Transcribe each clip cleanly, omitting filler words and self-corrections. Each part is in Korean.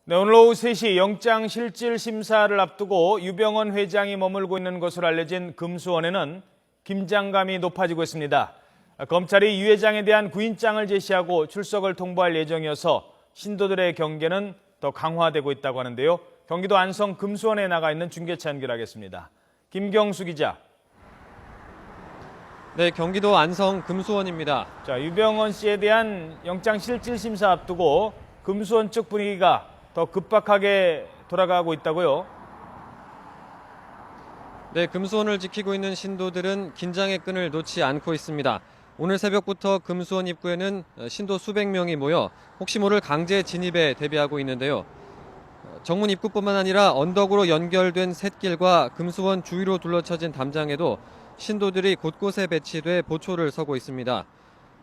네, 오늘 오후 3시 영장 실질 심사를 앞두고 유병언 회장이 머물고 있는 것으로 알려진 금수원에는 긴장감이 높아지고 있습니다. 검찰이 유 회장에 대한 구인장을 제시하고 출석을 통보할 예정이어서 신도들의 경계는 더 강화되고 있다고 하는데요. 경기도 안성 금수원에 나가 있는 중계차 연결하겠습니다. 김경수 기자. 네, 경기도 안성 금수원입니다. 자, 유병언 씨에 대한 영장 실질 심사 앞두고 금수원 쪽 분위기가 더 급박하게 돌아가고 있다고요? 네, 금수원을 지키고 있는 신도들은 긴장의 끈을 놓지 않고 있습니다. 오늘 새벽부터 금수원 입구에는 신도 수백 명이 모여 혹시 모를 강제 진입에 대비하고 있는데요. 정문 입구뿐만 아니라 언덕으로 연결된 샛길과 금수원 주위로 둘러쳐진 담장에도 신도들이 곳곳에 배치돼 보초를 서고 있습니다.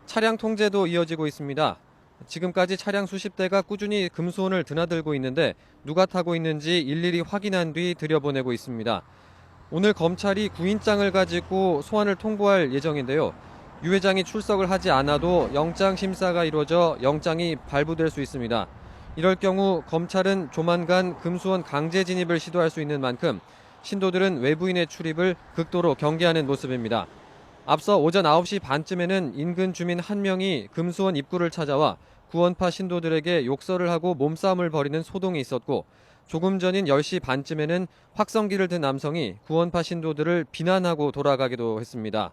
차량 통제도 이어지고 있습니다. 지금까지 차량 수십 대가 꾸준히 금수원을 드나들고 있는데 누가 타고 있는지 일일이 확인한 뒤 들여보내고 있습니다. 오늘 검찰이 구인장을 가지고 소환을 통보할 예정인데요. 유 회장이 출석을 하지 않아도 영장 심사가 이루어져 영장이 발부될 수 있습니다. 이럴 경우 검찰은 조만간 금수원 강제 진입을 시도할 수 있는 만큼 신도들은 외부인의 출입을 극도로 경계하는 모습입니다. 앞서 오전 9시 반쯤에는 인근 주민 한 명이 금수원 입구를 찾아와 구원파 신도들에게 욕설을 하고 몸싸움을 벌이는 소동이 있었고, 조금 전인 10시 반쯤에는 확성기를 든 남성이 구원파 신도들을 비난하고 돌아가기도 했습니다.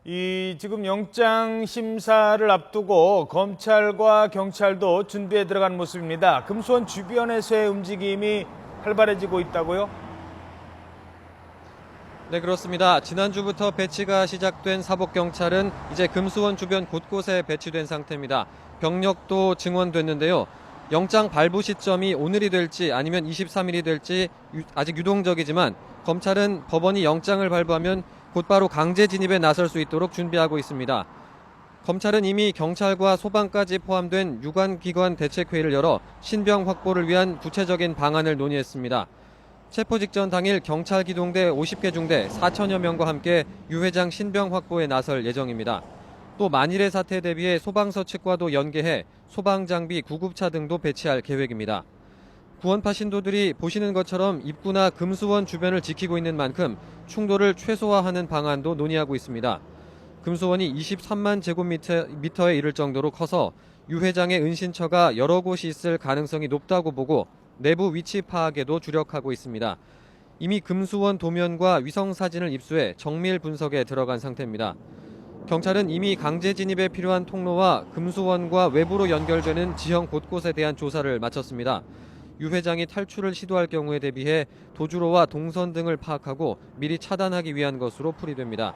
지금 영장 심사를 앞두고 검찰과 경찰도 준비에 들어간 모습입니다. 금수원 주변에서의 움직임이 활발해지고 있다고요? 네, 그렇습니다. 지난주부터 배치가 시작된 사복경찰은 이제 금수원 주변 곳곳에 배치된 상태입니다. 병력도 증원됐는데요. 영장 발부 시점이 오늘이 될지 아니면 23일이 될지 아직 유동적이지만 검찰은 법원이 영장을 발부하면 곧바로 강제 진입에 나설 수 있도록 준비하고 있습니다. 검찰은 이미 경찰과 소방까지 포함된 유관기관 대책회의를 열어 신병 확보를 위한 구체적인 방안을 논의했습니다. 체포 직전 당일 경찰 기동대 50개 중대 4천여 명과 함께 유 회장 신병 확보에 나설 예정입니다. 또 만일의 사태에 대비해 소방서 측과도 연계해 소방장비, 구급차 등도 배치할 계획입니다. 구원파 신도들이 보시는 것처럼 입구나 금수원 주변을 지키고 있는 만큼 충돌을 최소화하는 방안도 논의하고 있습니다. 금수원이 23만 제곱미터에 이를 정도로 커서 유 회장의 은신처가 여러 곳이 있을 가능성이 높다고 보고 내부 위치 파악에도 주력하고 있습니다. 이미 금수원 도면과 위성 사진을 입수해 정밀 분석에 들어간 상태입니다. 경찰은 이미 강제 진입에 필요한 통로와 금수원과 외부로 연결되는 지형 곳곳에 대한 조사를 마쳤습니다. 유 회장이 탈출을 시도할 경우에 대비해 도주로와 동선 등을 파악하고 미리 차단하기 위한 것으로 풀이됩니다.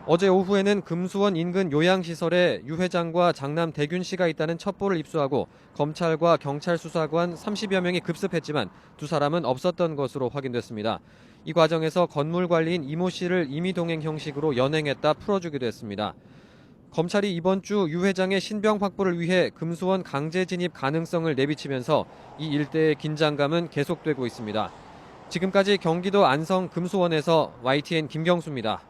어제 오후에는 금수원 인근 요양시설에 유 회장과 장남 대균 씨가 있다는 첩보를 입수하고 검찰과 경찰 수사관 30여 명이 급습했지만 두 사람은 없었던 것으로 확인됐습니다. 이 과정에서 건물 관리인 이모 씨를 임의동행 형식으로 연행했다 풀어주기도 했습니다. 검찰이 이번 주 유 회장의 신병 확보를 위해 금수원 강제 진입 가능성을 내비치면서 이 일대의 긴장감은 계속되고 있습니다. 지금까지 경기도 안성 금수원에서 YTN 김경수입니다.